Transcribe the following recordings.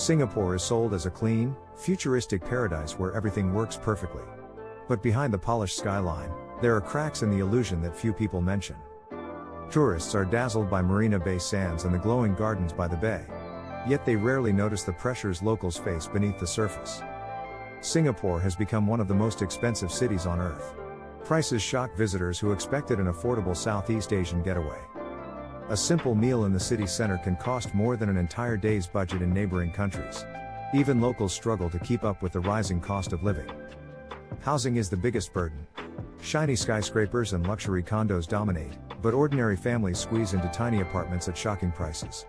Singapore is sold as a clean, futuristic paradise where everything works perfectly. But behind the polished skyline, there are cracks in the illusion that few people mention. Tourists are dazzled by Marina Bay sands and the glowing gardens by the bay. Yet they rarely notice the pressures locals face beneath the surface. Singapore has become one of the most expensive cities on earth. Prices shock visitors who expected an affordable Southeast Asian getaway. A simple meal in the city center can cost more than an entire day's budget in neighboring countries. Even locals struggle to keep up with the rising cost of living. Housing is the biggest burden. Shiny skyscrapers and luxury condos dominate, but ordinary families squeeze into tiny apartments at shocking prices.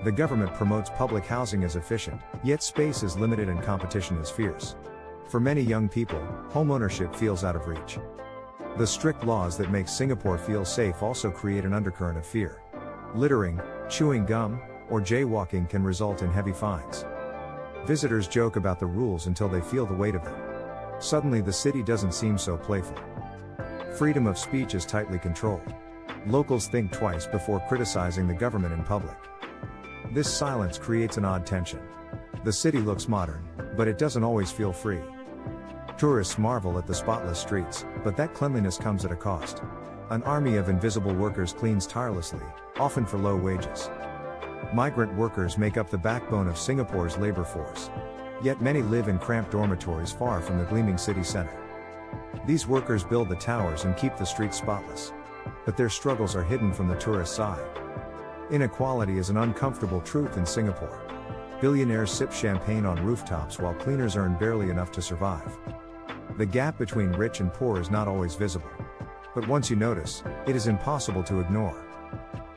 The government promotes public housing as efficient, yet space is limited and competition is fierce. For many young people, homeownership feels out of reach. The strict laws that make Singapore feel safe also create an undercurrent of fear. Littering, chewing gum, or jaywalking can result in heavy fines. Visitors joke about the rules until they feel the weight of them. Suddenly the city doesn't seem so playful. Freedom of speech is tightly controlled. Locals think twice before criticizing the government in public. This silence creates an odd tension. The city looks modern, but it doesn't always feel free. Tourists marvel at the spotless streets, but that cleanliness comes at a cost. An army of invisible workers cleans tirelessly, often for low wages. Migrant workers make up the backbone of Singapore's labor force. Yet many live in cramped dormitories far from the gleaming city center. These workers build the towers and keep the streets spotless. But their struggles are hidden from the tourist side. Inequality is an uncomfortable truth in Singapore. Billionaires sip champagne on rooftops while cleaners earn barely enough to survive. The gap between rich and poor is not always visible. But once you notice, it is impossible to ignore.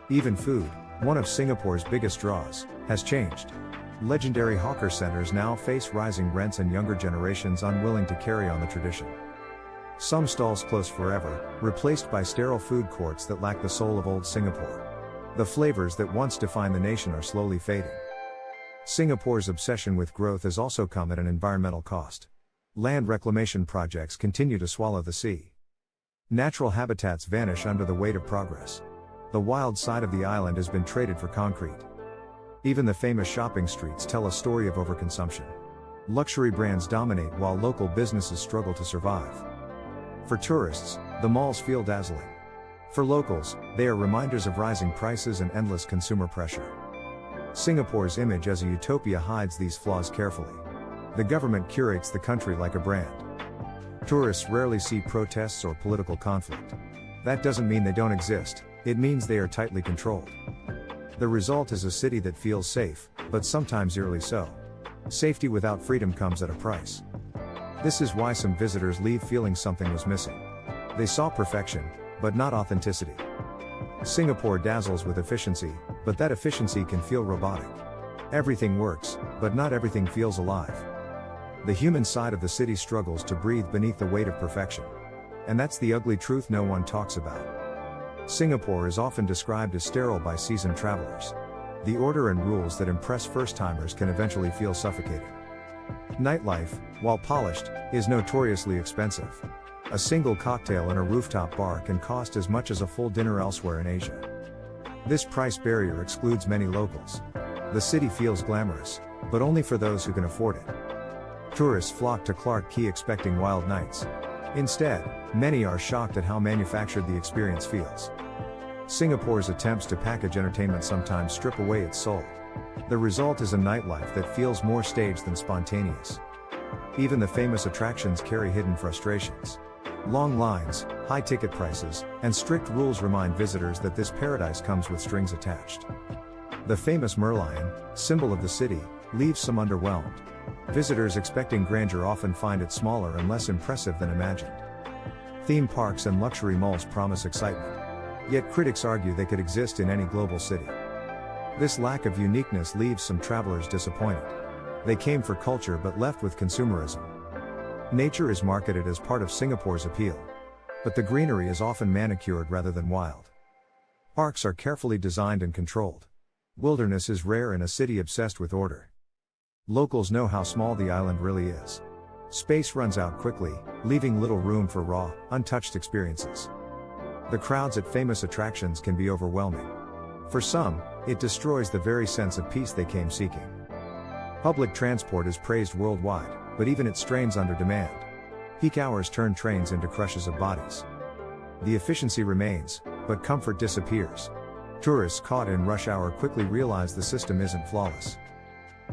Even food, one of Singapore's biggest draws, has changed. Legendary hawker centers now face rising rents and younger generations unwilling to carry on the tradition. Some stalls close forever, replaced by sterile food courts that lack the soul of old Singapore. The flavors that once defined the nation are slowly fading. Singapore's obsession with growth has also come at an environmental cost. Land reclamation projects continue to swallow the sea. Natural habitats vanish under the weight of progress. The wild side of the island has been traded for concrete. Even the famous shopping streets tell a story of overconsumption. Luxury brands dominate while local businesses struggle to survive. For tourists, the malls feel dazzling. For locals, they are reminders of rising prices and endless consumer pressure. Singapore's image as a utopia hides these flaws carefully. The government curates the country like a brand. Tourists rarely see protests or political conflict. That doesn't mean they don't exist, it means they are tightly controlled. The result is a city that feels safe, but sometimes eerily so. Safety without freedom comes at a price. This is why some visitors leave feeling something was missing. They saw perfection, but not authenticity. Singapore dazzles with efficiency, but that efficiency can feel robotic. Everything works, but not everything feels alive. The human side of the city struggles to breathe beneath the weight of perfection. And that's the ugly truth no one talks about. Singapore is often described as sterile by seasoned travelers. The order and rules that impress first-timers can eventually feel suffocating. Nightlife, while polished, is notoriously expensive. A single cocktail in a rooftop bar can cost as much as a full dinner elsewhere in Asia. This price barrier excludes many locals. The city feels glamorous, but only for those who can afford it. Tourists flock to Clarke Quay expecting wild nights. Instead, many are shocked at how manufactured the experience feels. Singapore's attempts to package entertainment sometimes strip away its soul. The result is a nightlife that feels more staged than spontaneous. Even the famous attractions carry hidden frustrations. Long lines, high ticket prices, and strict rules remind visitors that this paradise comes with strings attached. The famous Merlion, symbol of the city, leaves some underwhelmed. Visitors expecting grandeur often find it smaller and less impressive than imagined. Theme parks and luxury malls promise excitement. Yet critics argue they could exist in any global city. This lack of uniqueness leaves some travelers disappointed. They came for culture but left with consumerism. Nature is marketed as part of Singapore's appeal. But the greenery is often manicured rather than wild. Parks are carefully designed and controlled. Wilderness is rare in a city obsessed with order. Locals know how small the island really is. Space runs out quickly, leaving little room for raw, untouched experiences. The crowds at famous attractions can be overwhelming. For some, it destroys the very sense of peace they came seeking. Public transport is praised worldwide, but even it strains under demand. Peak hours turn trains into crushes of bodies. The efficiency remains, but comfort disappears. Tourists caught in rush hour quickly realize the system isn't flawless.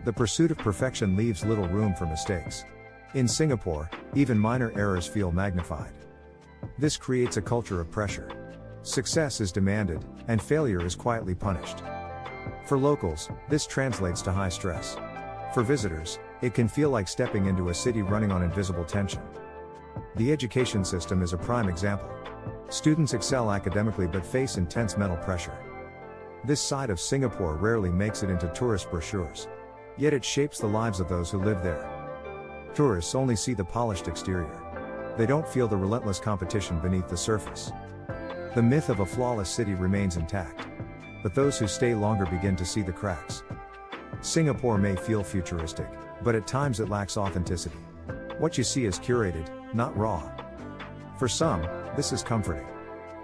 The pursuit of perfection leaves little room for mistakes. In Singapore, even minor errors feel magnified. This creates a culture of pressure. Success is demanded, and failure is quietly punished. For locals, this translates to high stress. For visitors, it can feel like stepping into a city running on invisible tension. The education system is a prime example. Students excel academically but face intense mental pressure. This side of Singapore rarely makes it into tourist brochures. Yet it shapes the lives of those who live there. Tourists only see the polished exterior. They don't feel the relentless competition beneath the surface. The myth of a flawless city remains intact. But those who stay longer begin to see the cracks. Singapore may feel futuristic, but at times it lacks authenticity. What you see is curated, not raw. For some, this is comforting.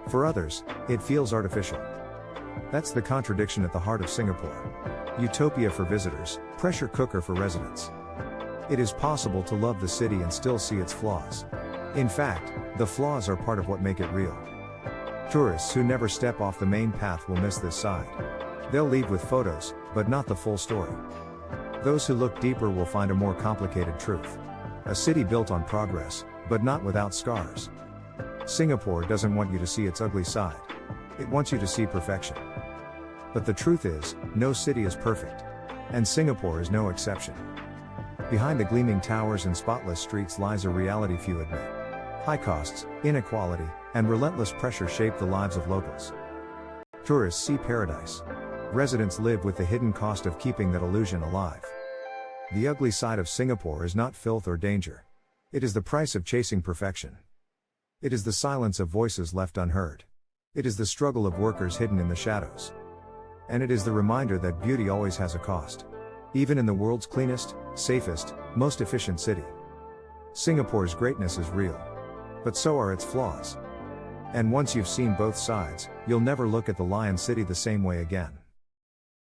For others, it feels artificial. That's the contradiction at the heart of Singapore. Utopia for visitors, pressure cooker for residents. It is possible to love the city and still see its flaws. In fact, the flaws are part of what make it real. Tourists who never step off the main path will miss this side. They'll leave with photos, but not the full story. Those who look deeper will find a more complicated truth. A city built on progress, but not without scars. Singapore doesn't want you to see its ugly side. It wants you to see perfection. But the truth is, no city is perfect. And Singapore is no exception. Behind the gleaming towers and spotless streets lies a reality few admit. High costs, inequality, and relentless pressure shape the lives of locals. Tourists see paradise. Residents live with the hidden cost of keeping that illusion alive. The ugly side of Singapore is not filth or danger. It is the price of chasing perfection. It is the silence of voices left unheard. It is the struggle of workers hidden in the shadows. And it is the reminder that beauty always has a cost. Even in the world's cleanest, safest, most efficient city. Singapore's greatness is real. But so are its flaws. And once you've seen both sides, you'll never look at the Lion City the same way again.